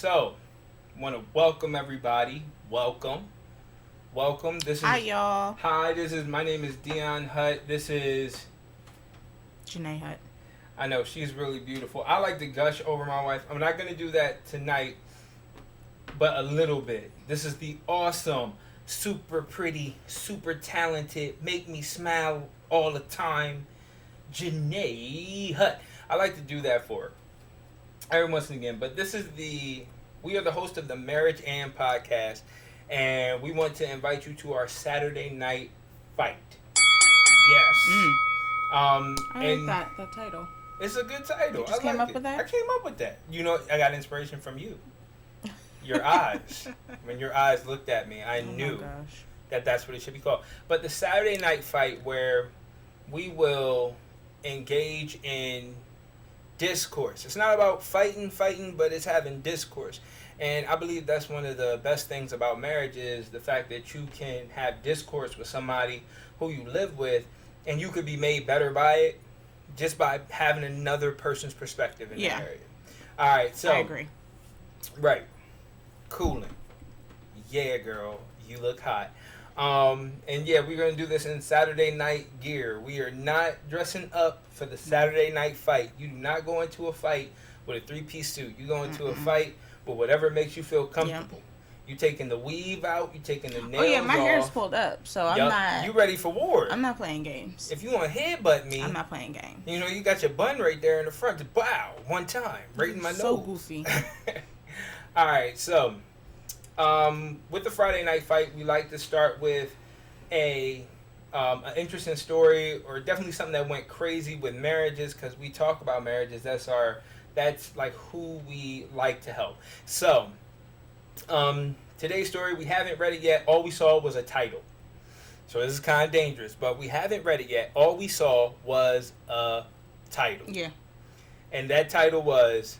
So, want to welcome everybody. Welcome. Hi, y'all. This is my name is Dion Hutt. This is Jenay Hut. I know she's really beautiful. I like to gush over my wife. I'm not gonna do that tonight, but a little bit. This is the awesome, super pretty, super talented, make me smile all the time, Jenay Hutt. I like to do that for her every once and again. But we are the host of the Marriage and Podcast, and we want to invite you to our Saturday night fight. Yes. Mm. I And like that title. it's a good title. You just came up with that? I came up with that. You know, I got inspiration from you. Your eyes. When your eyes looked at me, I knew that that's what it should be called. But the Saturday night fight, where we will engage in discourse. It's not about fighting, but it's having discourse. And I believe that's one of the best things about marriage is the fact that you can have discourse with somebody who you live with, and you could be made better by it just by having another person's perspective in that area. All right, so I agree. Right, cooling. Yeah, girl, you look hot. And yeah, we're gonna do this in Saturday night gear. We are not dressing up for the Saturday night fight. You do not go into a fight with a 3-piece suit. You go into a fight with whatever makes you feel comfortable. You taking the weave out. You taking the nails off. Oh yeah, my hair's pulled up, so I'm not. You ready for war? I'm not playing games. If you want to headbutt me, I'm not playing games. You know, you got your bun right there in the front. Just bow one time, right in my nose. So goofy. All right, so with the Friday night fight, we like to start with an interesting story, or definitely something that went crazy with marriages, because we talk about marriages. That's like who we like to help. So today's story, we haven't read it yet. All we saw was a title, so this is kind of dangerous, but we haven't read it yet. All we saw was a title. Yeah. And that title was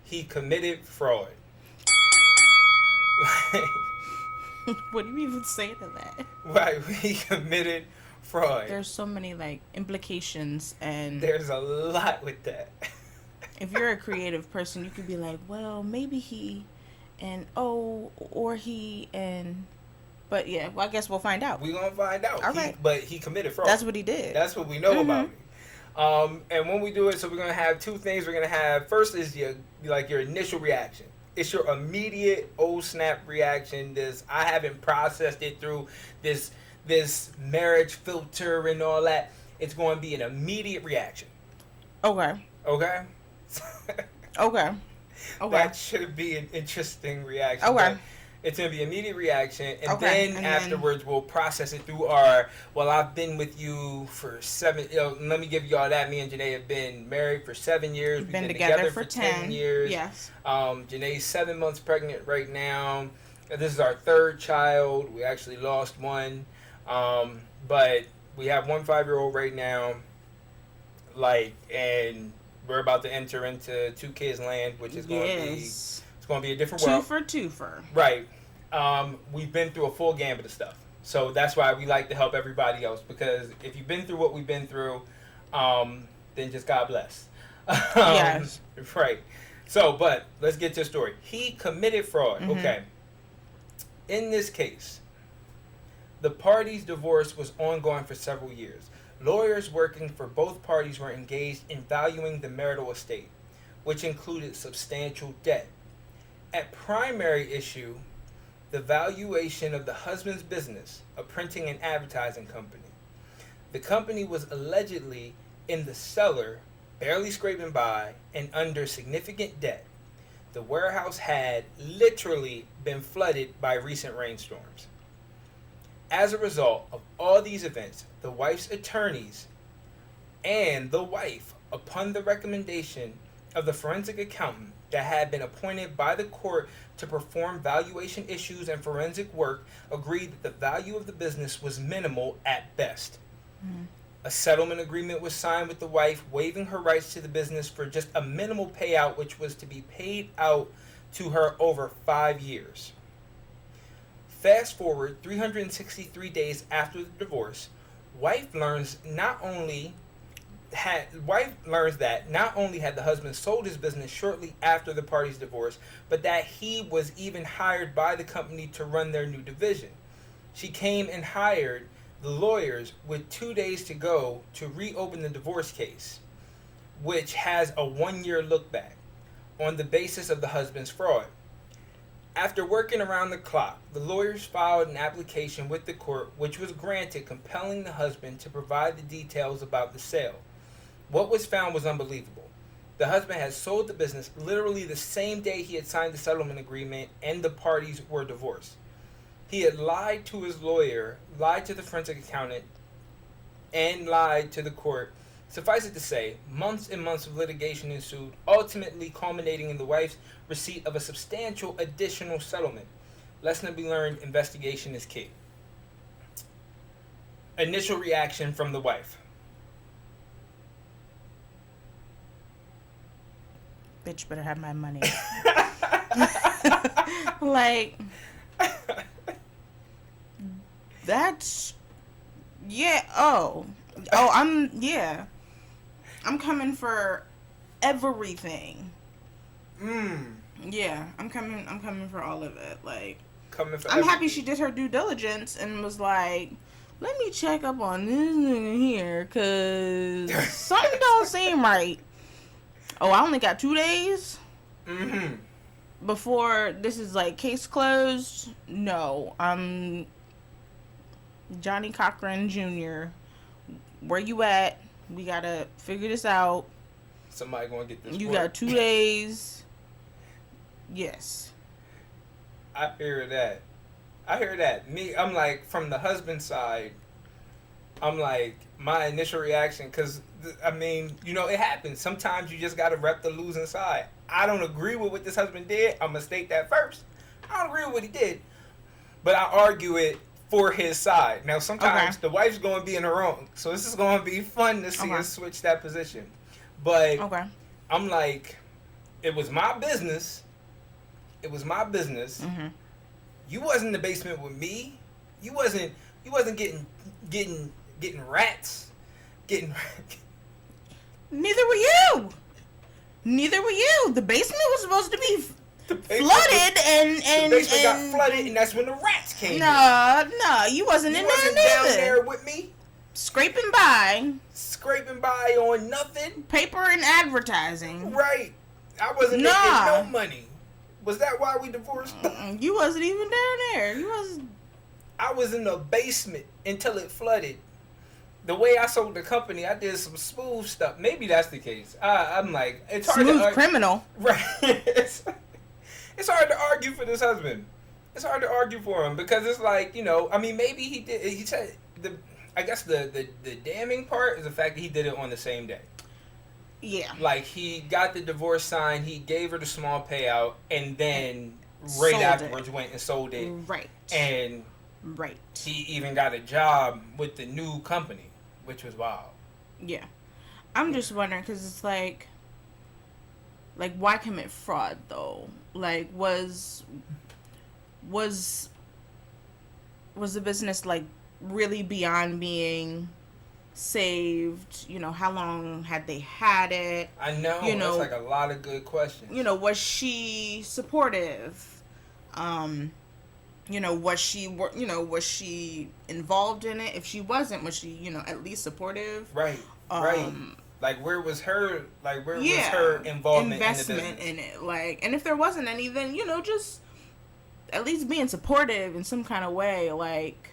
"He Committed Fraud." What do you even say to that? Right, he committed fraud. There's so many implications, and there's a lot with that. If you're a creative person, you could be like, well, maybe he, and or he, and. But yeah, well, I guess we'll find out. We're gonna find out. All right. But he committed fraud. That's what he did. That's what we know about him. And when we do it, so we're gonna have two things. We're gonna have first is your initial reaction. It's your immediate snap reaction. I haven't processed it through this marriage filter and all that. It's going to be an immediate reaction. Okay. Okay. Okay. That should be an interesting reaction. Okay. It's going to be immediate reaction, and then afterwards we'll process it through our, I've been with you for 7, let me give you all that. Me and Jenay have been married for 7 years. We've been together for 10 years. Yes. Jenay's 7 months pregnant right now. This is our third child. We actually lost one. But we have one 5-year-old right now. And we're about to enter into 2 kids land, which is going to be... It's going to be a different world. Twofer. Right. We've been through a full gambit of stuff. So that's why we like to help everybody else. Because if you've been through what we've been through, then just God bless. Yes. Right. So, but let's get to the story. He committed fraud. Mm-hmm. Okay. In this case, the parties' divorce was ongoing for several years. Lawyers working for both parties were engaged in valuing the marital estate, which included substantial debt. At primary issue, the valuation of the husband's business, a printing and advertising company. The company was allegedly in the cellar, barely scraping by, and under significant debt. The warehouse had literally been flooded by recent rainstorms. As a result of all these events, the wife's attorneys and the wife, upon the recommendation of the forensic accountant that had been appointed by the court to perform valuation issues and forensic work, agreed that the value of the business was minimal at best. Mm-hmm. A settlement agreement was signed with the wife, waiving her rights to the business for just a minimal payout, which was to be paid out to her over 5 years. Fast forward 363 days after the divorce, wife learns not only wife learns that not only had the husband sold his business shortly after the parties' divorce, but that he was even hired by the company to run their new division. She came and hired the lawyers with 2 days to go to reopen the divorce case, which has a 1 year look back on the basis of the husband's fraud. After working around the clock, the lawyers filed an application with the court, which was granted, compelling the husband to provide the details about the sale. What was found was unbelievable. The husband had sold the business literally the same day he had signed the settlement agreement and the parties were divorced. He had lied to his lawyer, lied to the forensic accountant, and lied to the court. Suffice it to say, months and months of litigation ensued, ultimately culminating in the wife's receipt of a substantial additional settlement. Lesson to be learned: investigation is key. Initial reaction from the wife. Bitch better have my money. Like, that's, yeah, I'm coming for everything. Yeah, I'm coming for all of it. Like, I'm happy she did her due diligence and was like, let me check up on this nigga here, cause something don't seem right. Oh, I only got 2 days before this is like case closed. No, I'm Johnny Cochran Jr. Where you at? We gotta figure this out. Somebody gonna get this. You got 2 days. Yes. I hear that. Me, I'm like, from the husband side, I'm like, my initial reaction, because, I mean, you know, it happens. Sometimes you just got to rep the losing side. I don't agree with what this husband did. I'm going to state that first. I don't agree with what he did. But I argue it for his side. Now, sometimes the wife's going to be in the wrong. So this is going to be fun to see us switch that position. But I'm like, it was my business. Mm-hmm. You wasn't in the basement with me. You wasn't getting rats. Neither were you. The basement was supposed to be flooded and the basement got flooded, and that's when the rats came in. No, you wasn't in there neither. Down there with me. Scraping by on nothing. Paper and advertising. Right. I wasn't making no money. Was that why we divorced? You wasn't even down there. I was in the basement until it flooded. The way I sold the company, I did some smooth stuff. Maybe that's the case. I'm like, it's hard smooth to criminal. Right. It's hard to argue for this husband. It's hard to argue for him because it's like, you know, I mean, maybe he did. He said I guess the damning part is the fact that he did it on the same day. Yeah. Like, he got the divorce signed, he gave her the small payout, and then right afterwards went and sold it. Right. And he even got a job with the new company, which was wild. Yeah. I'm just wondering, because it's like, why commit fraud, though? Like, was the business, like, really beyond being saved? You know, how long had they had it? I know, that's like a lot of good questions. You know, was she supportive? You know, was she involved in it? If she wasn't, was she, you know, at least supportive? Right. Like, where was her involvement investment in it? Like, and if there wasn't any, then, you know, just at least being supportive in some kind of way, like.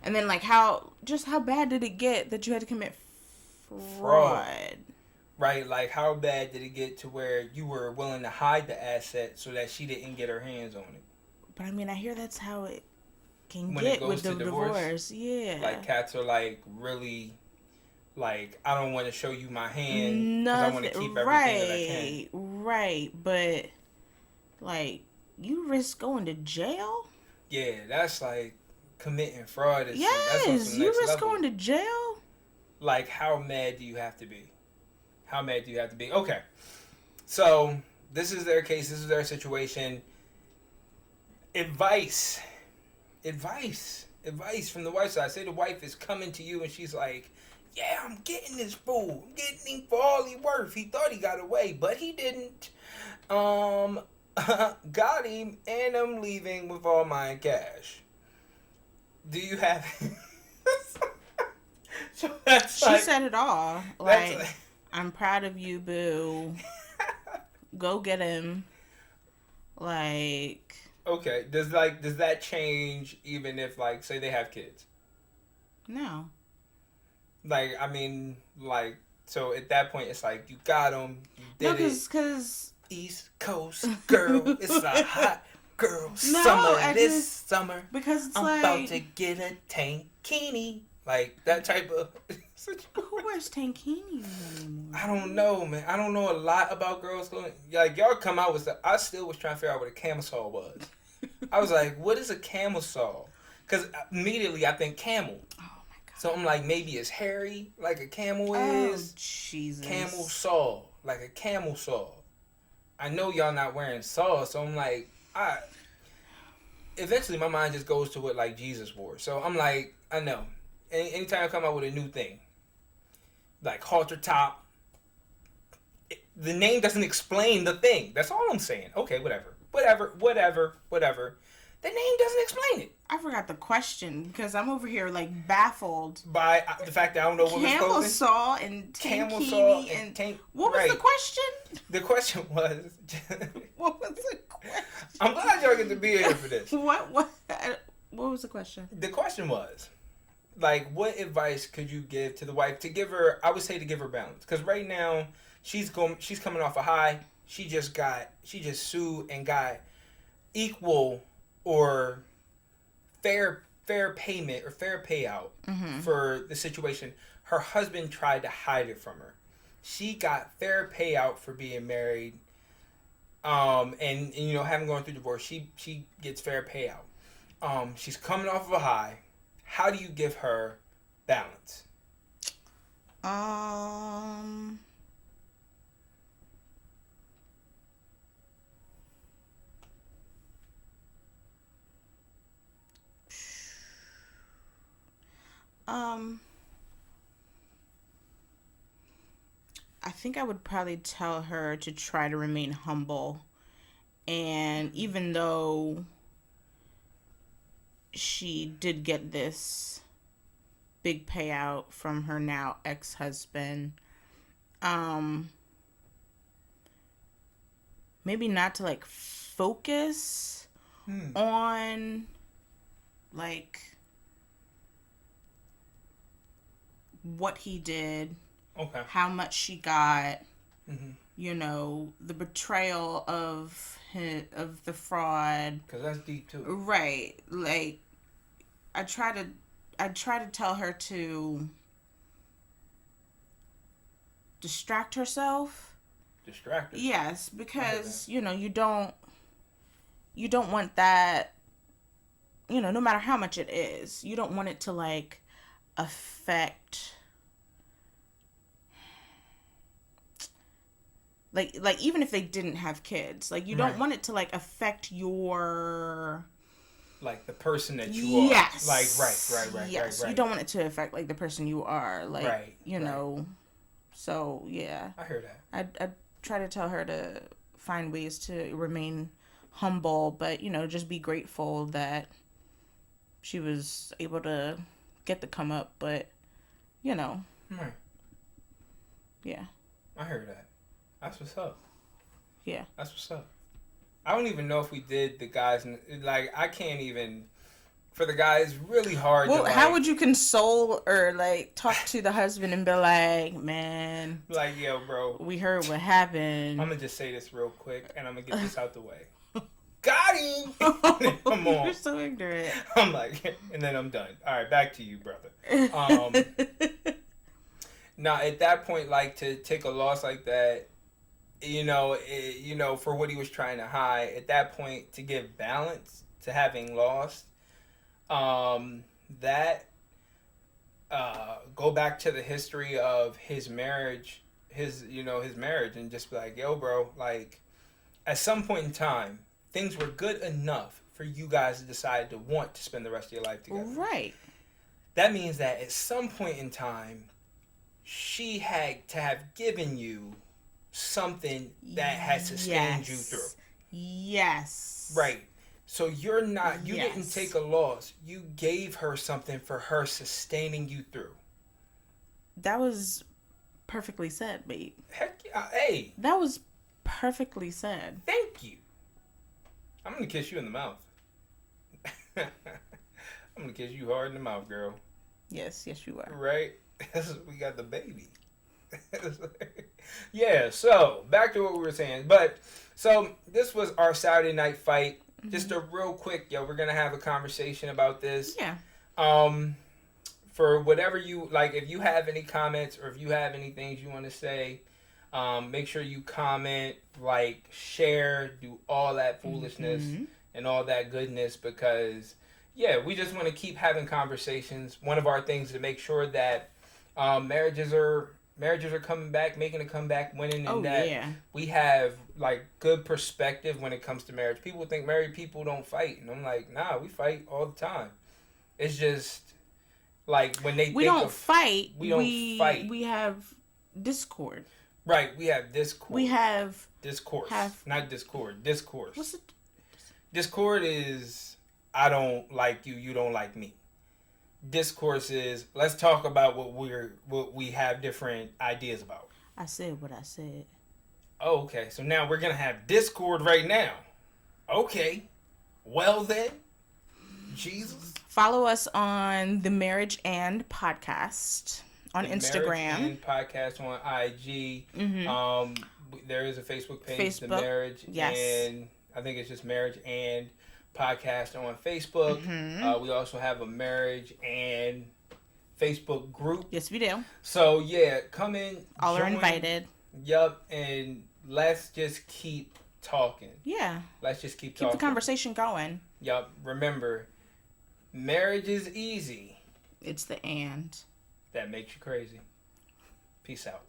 And then, like, how bad did it get that you had to commit fraud? Right, like, how bad did it get to where you were willing to hide the asset so that she didn't get her hands on it? But, I mean, I hear that's how it can get with the divorce. Yeah. Like, cats are, like, really, like, I don't want to show you my hand because I want to keep everything that I can. Right, but, like, you risk going to jail? Yeah, that's, like, committing fraud. Yes, you risk going to jail. Like, how mad do you have to be? Okay, so this is their case. This is their situation. Advice from the wife's side. Say the wife is coming to you and she's like, yeah, I'm getting this fool. I'm getting him for all he worth. He thought he got away, but he didn't. Got him, and I'm leaving with all my cash. Do you have... So she said it all. Like, I'm proud of you, boo. Go get him. Like... Okay, does that change even if, like, say they have kids? No. Like, I mean, like, so at that point, it's like, you got them, you did it. Because... East Coast girl, it's a hot girl summer this summer. Because it's I'm about to get a tankini. Like, that type of... Who wears tankinis anymore? I don't know, man. I don't know a lot about girls' clothing. Like, y'all come out with stuff. I still was trying to figure out what a camisole was. I was like, what is a camisole? Because immediately I think camel. Oh, my God. So I'm like, maybe it's hairy, like a camel is. Oh, Jesus. Camel saw, like a camel saw. I know y'all not wearing saw, so I'm like, eventually my mind just goes to what, like, Jesus wore. So I'm like, I know. Anytime I come out with a new thing, like halter top, the name doesn't explain the thing. That's all I'm saying. Okay, whatever. The name doesn't explain it. I forgot the question because I'm over here like baffled by the fact that I don't know what was clothing. Camel saw and tankini and what was the question? The question was. What was the question? I'm glad y'all get to be here for this. What was the question? The question was, like, what advice could you give to the wife to give her? I would say to give her balance, because right now she's coming off a high. She just sued and got equal or fair payment or fair payout for the situation. Her husband tried to hide it from her. She got fair payout for being married, and you know, having gone through divorce. She gets fair payout. She's coming off of a high. How do you give her balance? I think I would probably tell her to try to remain humble. And even though she did get this big payout from her now ex-husband, maybe not to like focus on like what he did, how much she got, you know, the betrayal of the fraud. Because that's deep too. Right. Like, I try to tell her to distract herself. Distract herself? Yes, because, you know, you don't want that, you know, no matter how much it is, you don't want it to, like, affect, like even if they didn't have kids, like, you don't want it to, like, affect your, like, the person that you are. Yes. Like, right. Yes. You don't want it to affect, like, the person you are. Like, you know. So, yeah. I hear that. I try to tell her to find ways to remain humble, but, you know, just be grateful that she was able to get the come up, but, you know. Right. Yeah. I heard that. That's what's up. Yeah. That's what's up. I don't even know if we did the guys, like, I can't even, for the guys, really hard well, to, like, how would you console or, like, talk to the husband and be like, man, like, yo, bro, we heard what happened. I'm gonna just say this real quick, and I'm gonna get this out the way. Got him! Come on. You're so ignorant. I'm like, and then I'm done. All right, back to you, brother. Now, at that point, like, to take a loss like that, you know, for what he was trying to hide, at that point, to give balance to having lost, go back to the history of his marriage, his marriage, and just be like, yo, bro, like, at some point in time, things were good enough for you guys to decide to want to spend the rest of your life together. Right. That means that at some point in time, she had to have given you something that has sustained you through. Yes. Right. So you didn't take a loss. You gave her something for her sustaining you through. That was perfectly said, babe. Heck yeah. Hey. That was perfectly said. Thank you. I'm going to kiss you in the mouth. I'm going to kiss you hard in the mouth, girl. Yes, you are. Right? We got the baby. Yeah, so back to what we were saying. But so this was our Saturday night fight. Mm-hmm. Just a real quick, we're gonna have a conversation about this. Yeah. For whatever you like, if you have any comments or if you have any things you want to say, make sure you comment, like, share, do all that foolishness and all that goodness, because we just want to keep having conversations. One of our things to make sure that marriages are coming back, making a comeback, winning, and we have like good perspective when it comes to marriage. People think married people don't fight, and I'm like, nah, we fight all the time. It's just like when they we don't fight. We have discord. Right, we have discord. We have discourse, not discord. Discourse. What's it? Discord is I don't like you, you don't like me. Discourse is let's talk about what we have different ideas about. I said what I said. Oh, okay. So now we're gonna have discord right now. Okay. Well then, Jesus. Follow us on the Marriage and Podcast on Instagram. Marriage and Podcast on IG. Mm-hmm. There is a Facebook page, The Marriage, and I think it's just Marriage and Podcast on Facebook. Mm-hmm. We also have a Marriage and Facebook group. Yes, we do. So come in. All are invited. Yep, and let's just keep talking. Yeah. Let's just keep talking. Keep the conversation going. Yep. Remember, marriage is easy. It's the and that makes you crazy. Peace out.